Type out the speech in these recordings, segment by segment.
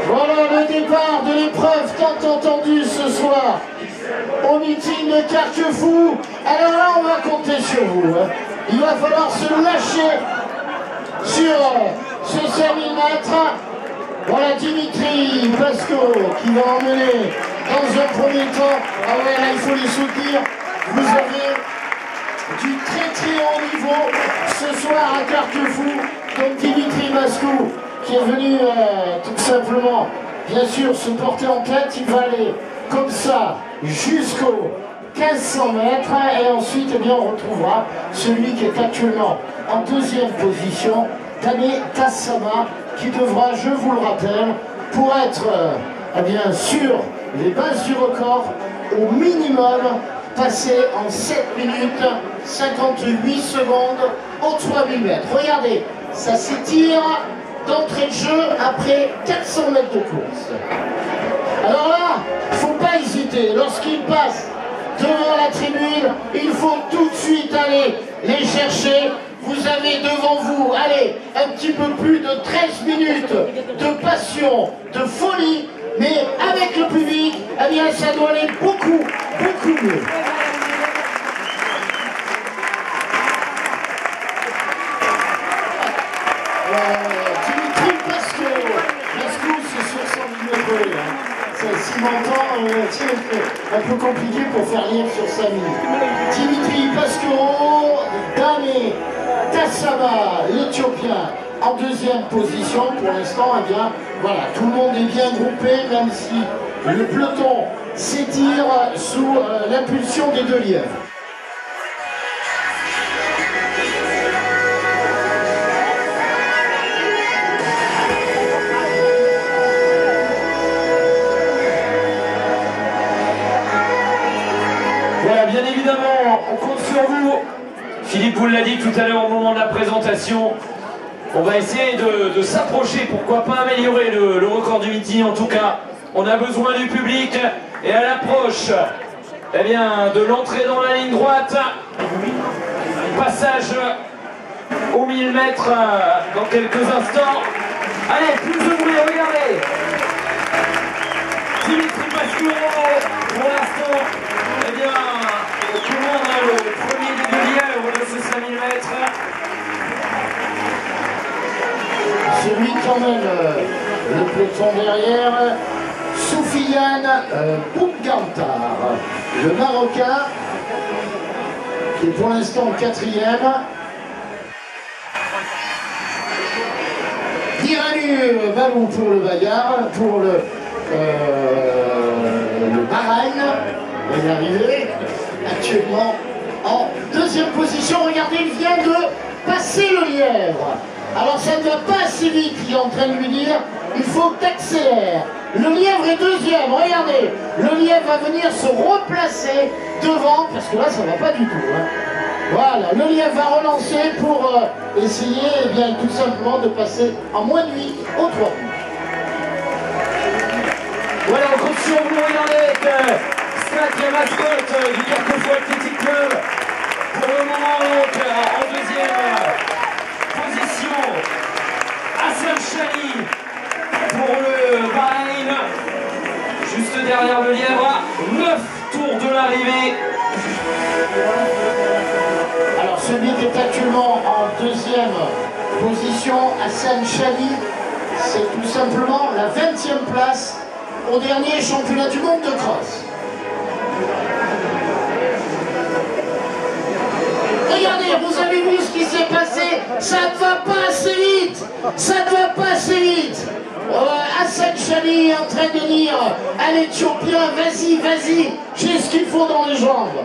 Voilà le départ de l'épreuve tant entendue ce soir au meeting de Carquefou. Alors là, on va compter sur vous. Il va falloir se lâcher sur ce 5000 mètres. Voilà Dimitri Pasco qui va emmener dans un premier temps. Ah ouais, là il faut les soutenir. Vous avez du très haut niveau ce soir à Carquefou. Donc Dimitri Pasco qui est venu tout simplement, bien sûr, se porter en tête. Il va aller comme ça jusqu'au 1500 mètres et ensuite eh bien, on retrouvera celui qui est actuellement en deuxième position, Dane Tassama, qui devra, je vous le rappelle, pour être eh bien, sur les bases du record, au minimum passer en 7 minutes 58 secondes aux 3000 mètres. Regardez, ça s'étire d'entrée de jeu après 400 mètres de course. Alors là, il ne faut pas hésiter. Lorsqu'il passe devant la tribune, il faut tout de suite aller les chercher. Vous avez devant vous, allez, un petit peu plus de 13 minutes de passion, de folie, mais avec le public, eh bien, ça doit aller beaucoup mieux. Dimitri Pasco, c'est sur 100 000 mètres. Si m'entend, c'est un peu compliqué pour faire lire sur 5 minutes. Dimitri Pasco, Dane Tassama, l'Éthiopien, en deuxième position. Pour l'instant, eh bien, voilà, tout le monde est bien groupé, même si le peloton s'étire sous l'impulsion des deux lièvres. Voilà, bien évidemment, on compte sur vous. Philippe vous l'a dit tout à l'heure au moment de la présentation. On va essayer de s'approcher, pourquoi pas améliorer le record du meeting. En tout cas, on a besoin du public. Et à l'approche eh bien, de l'entrée dans la ligne droite, passage aux 1000 mètres dans quelques instants. Allez, plus de bruit, regardez. Dimitri Pasco, pour l'instant, eh bien, tout le monde a le premier des deux lièvres de ce 5000 mètres. Celui qui emmène le peloton derrière, Soufiane Boumgantar, le Marocain, qui est pour l'instant quatrième. Diranu Balou pour le Bagarre, pour le Bahreïn, il est arrivé actuellement en deuxième position. Regardez, il vient de passer le lièvre. Alors ça ne va pas assez vite, il est en train de lui dire, il faut que tu accélères. Le lièvre est deuxième, regardez, le lièvre va venir se replacer devant, parce que là ça ne va pas du tout. Hein. Voilà, le lièvre va relancer pour essayer eh bien, tout simplement de passer en moins de 8 au 3. Voilà, on compte sur vous, regardez, avec Stat, la mascotte du Carquefou Athletic Club. Pour le moment, donc, en deuxième position, Hassan Chali pour le Bahreïn. Juste derrière le lièvre, 9 tours de l'arrivée. Alors celui qui est actuellement en deuxième position, Hassan Chali, c'est tout simplement la 20e place au dernier championnat du monde de cross. Regardez, vous avez vu ce qui s'est passé, ça ne va pas assez vite, ça ne va pas assez vite. Hassan Chali est en train de dire à l'Éthiopien, vas-y, vas-y, j'ai ce qu'il faut dans les jambes.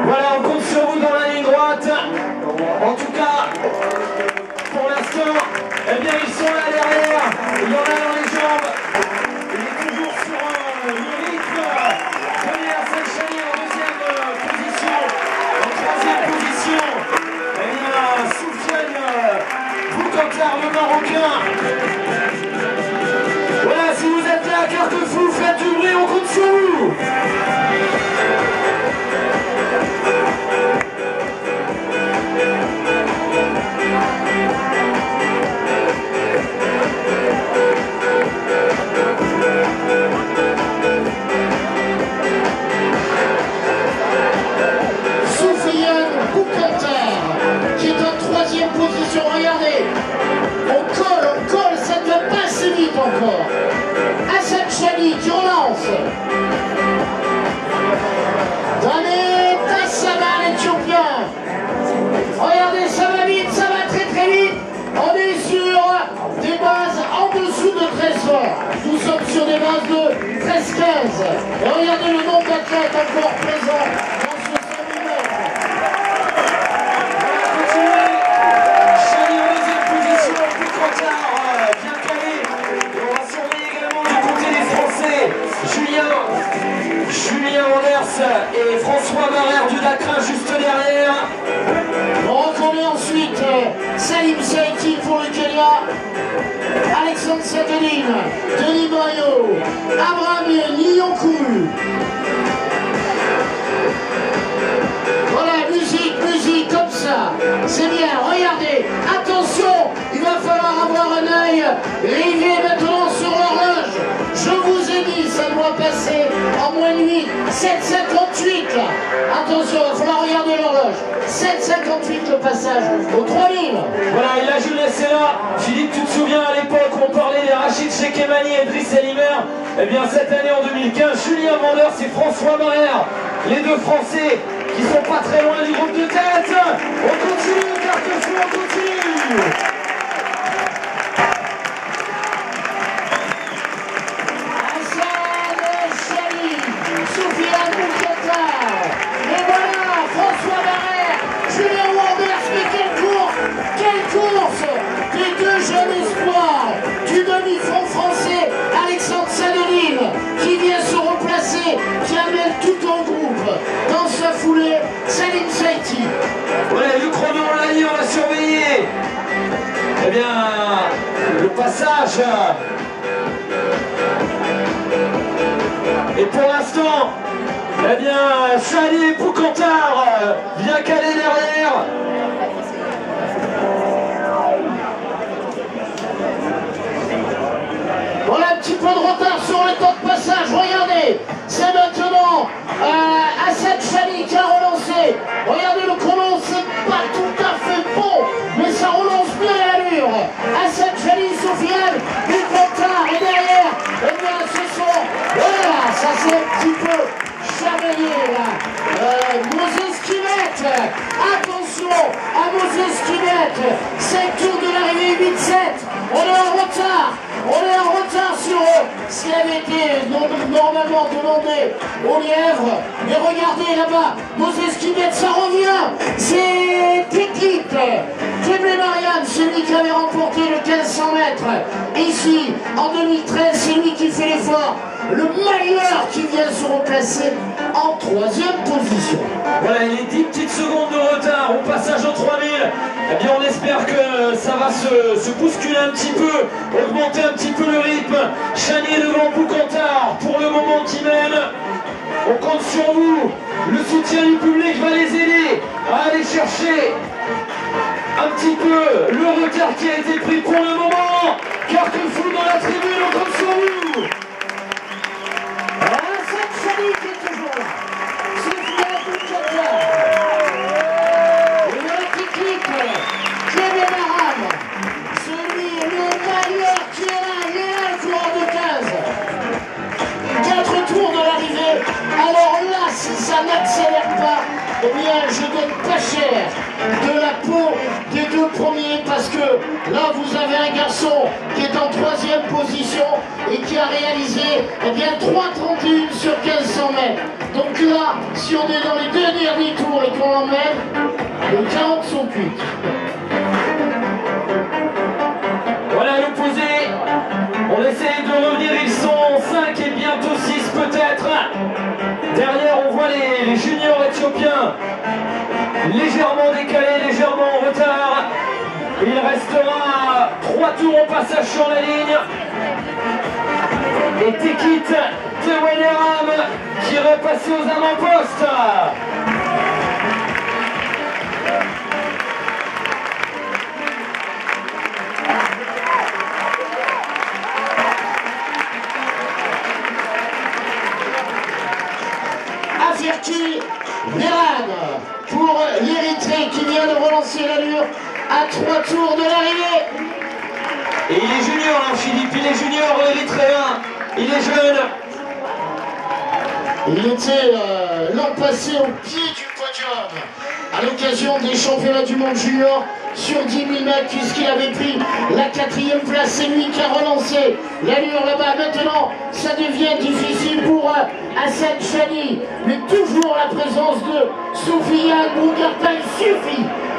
Voilà, on compte sur vous dans la ligne droite. En tout cas, pour l'instant, eh bien, ils sont là derrière. Il y en a dans les jambes. Il est toujours sur le rythme. Premier Hassan Chali en deuxième position. En troisième position, eh bien, Soufiane Boumgantar, le Marocain. Faites du bruit, on compte sur vous. Position, regardez, on colle, ça ne va pas assez vite encore. Hassan Chali qui relance. Donnez Tassama l'Éthiopien. Regardez, ça va vite, ça va très très vite. On est sur des bases en dessous de 13 forts. Nous sommes sur des bases de 13-15. Et regardez le nombre d'athlètes encore présents dans ce 100 000 mètres. Julien Anders et François Barrère du Dakar juste derrière. On reconnaît ensuite Salim Saïti pour le Kenya, Alexandre Sadeline, Denis Bayo, Abraham Nyonkuru. Voilà, musique comme ça, c'est bien, regardez, attention, il va falloir avoir un œil rivé maintenant sur l'horloge. Je vous ai dit, ça doit passer en moins de 8, 7,58 là. Attention, il va falloir regarder l'horloge. 7,58 le passage au 3000. Voilà, et la jeunesse est là. Philippe, tu te souviens à l'époque où on parlait des Rachid Chekemani et Driss Elimer? Eh bien, cette année en 2015, Julien Vanders et François Barrère, les deux Français qui sont pas très loin du groupe de tête. On continue, Carquefou, on continue. Soufiane Boukhata. Et voilà, François Barrère, Julien Wanders, mais quelle course des deux jeunes espoirs du demi-fond français, Alexandre Sadeline, qui vient se replacer, qui amène tout en groupe. Dans sa foulée, Salim Saïti. Ouais, le chrono, on l'a dit, on l'a surveillé. Eh bien, le passage. Et pour l'instant, eh bien, Chali Boukhata vient caler derrière. Voilà un petit peu de retard sur le temps de passage, regardez, c'est maintenant Hassan Chali qui a relancé. Regardez le chrono, c'est pas tout à fait bon, mais ça relance bien l'allure. Hassan Chali, Soufiane Boukhata, et derrière, eh bien ce sont, voilà, ça c'est un petit peu chamaillé là. Moses Kimet, attention à Moses Kimet, 5 tours de l'arrivée, 8-7, on est en retard. On est en retard sur ce qui avait été normalement demandé au lièvre. Mais regardez là-bas, Moses Kimet, ça revient. C'est technique. Kemble Marianne, celui qui avait remporté le 1500 mètres. Ici, en 2013, c'est lui qui fait l'effort. Le Malheur qui vient se replacer en 3e position. Voilà, les 10 petites secondes de retard au passage au 3000. Eh bien, on espère que ça va se bousculer un petit peu, augmenter un petit peu le rythme. Chani est devant Boukhata pour le moment qui mène. On compte sur vous. Le soutien du public va les aider à aller chercher un petit peu le retard qui a été pris pour le moment. Carquefou dans la tribune, on compte sur vous. Chali qui est toujours là. Soufiane Boukhata. Et le technique, Kemble Marianne. Celui, le Malheur qui est là, il est là, le coureur de 15. 4 tours de l'arrivée. Alors là, si ça n'accélère pas, eh bien, je donne pas cher de la peau des deux premiers parce que là, vous avez un garçon qui est en 3e position et qui a réalisé eh bien 3,31 sur 1500 mètres. Donc là, si on est dans les 2 derniers tours et qu'on l'emmène, les 40 sont cuites. Voilà l'opposé. On essaye de revenir, ils sont 5 et bientôt 6 peut-être. Derrière, on voit les juniors éthiopiens légèrement décalés, légèrement en retard. Il restera 3 tours au passage sur la ligne. Et Tekit de Weneram qui est repassé aux avant-postes. Aferki Beran pour l'Érythrée qui vient de relancer l'allure à 3 tours de l'arrivée. Et il est junior, hein, Philippe, il est junior érythréen, il est jeune. Il était l'an passé au pied du podium à l'occasion des championnats du monde junior sur 10 000 mètres puisqu'il avait pris la 4e place. C'est lui qui a relancé l'allure là-bas. Maintenant, ça devient difficile pour Hassan Chani, mais toujours la présence de Soufiane Bougarta.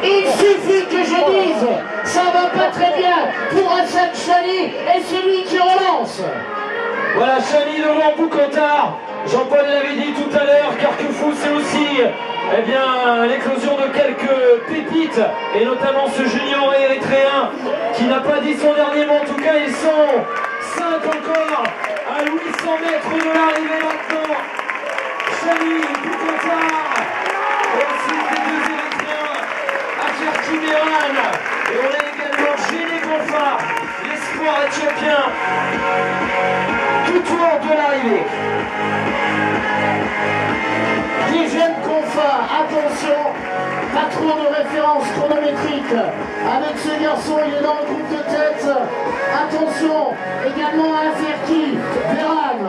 Il suffit que je dise, ça va pas très bien pour Hassan Chani et c'est lui qui relance. Voilà, Chani devant Boucantard. Jean-Paul l'avait dit tout à l'heure, Carquefou c'est aussi l'éclosion de quelques pépites, et notamment ce junior érythréen qui n'a pas dit son dernier mot. En tout cas, ils sont 5 encore à 800 mètres de l'arrivée maintenant. Chani, Boucantard, et ensuite les deux érythréens, Aferki Beran, et on a également Géné Gonfa, l'espoir éthiopien, tout autour de l'arrivée. Dijen Konfa, attention, pas trop de référence chronométrique avec ce garçon, il est dans le groupe de tête. Attention également à Aferki Beran,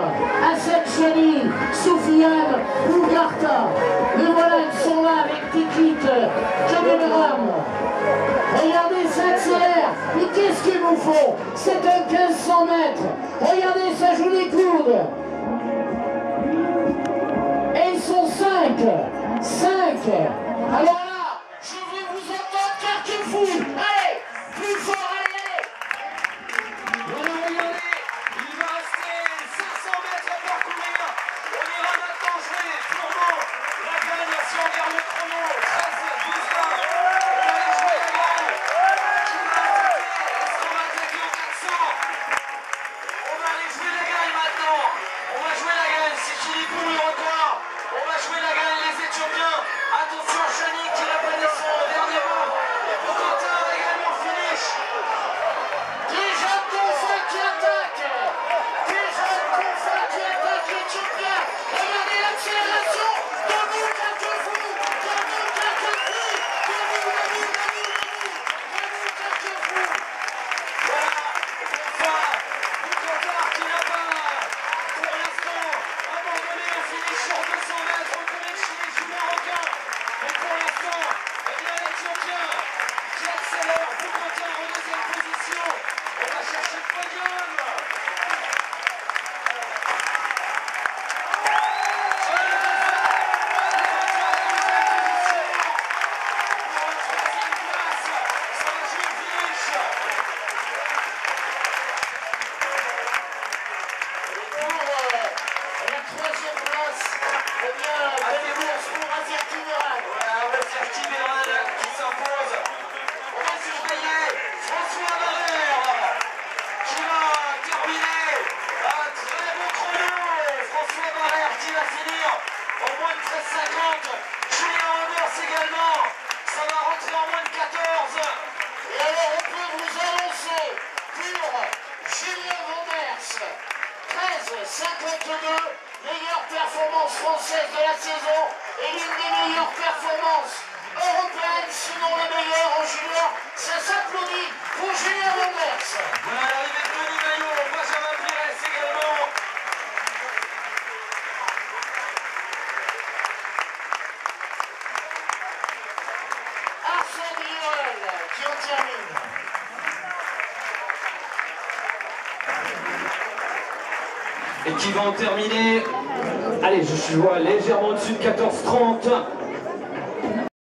Hassan Chani, Soufiane Bougarta. Mais voilà, ils sont là avec Tekit Beran. Regardez, ça accélère. Mais qu'est-ce qu'ils nous font? C'est un 1500 mètres. Regardez, ça joue les coudes. Et ils sont 5. Alors là, je veux vous entendre Carquefou. Allez, plus fort, allez. Voilà, regardez, il va rester 500 mètres à parcourir. On ira maintenant jouer purement la gagne si on regarde le chrono. 13, 12, 20. On va aller jouer la gagne. Qui va attaquer? Est-ce qu'on va attaquer au 400? On va aller jouer la gagne maintenant. On va jouer la gagne. C'est Philippe pour le record. On va jouer la gagne, les Éthiopiens. Attention à Chani qui n'a pas dit son dernier mot. Et Boucantar également finish. Dijen Konfa qui attaque. Dijen Konfa qui attaque l'Éthiopien. Regardez l'accélération. Debout Carquefou. Debout Carquefou. Debout Carquefou. Voilà, enfin, Boucantar qui n'a pas, pour l'instant, abandonné au finish sur 200 mètres, on connaît le finish du Marocain. Mais pour l'instant, eh bien l'Éthiopien qui accélère, Boucantar en deuxième position. On va chercher le podium. Meilleure performance française de la saison et l'une des meilleures performances européennes, sinon la meilleure en junior. Ça s'applaudit pour Julien Wanders. Voilà l'arrivée de Denis Maillot, Benjamin Pires également. Arsène Lioel qui en termine. Et qui va en terminer. Allez, je vois légèrement au-dessus de 14,30.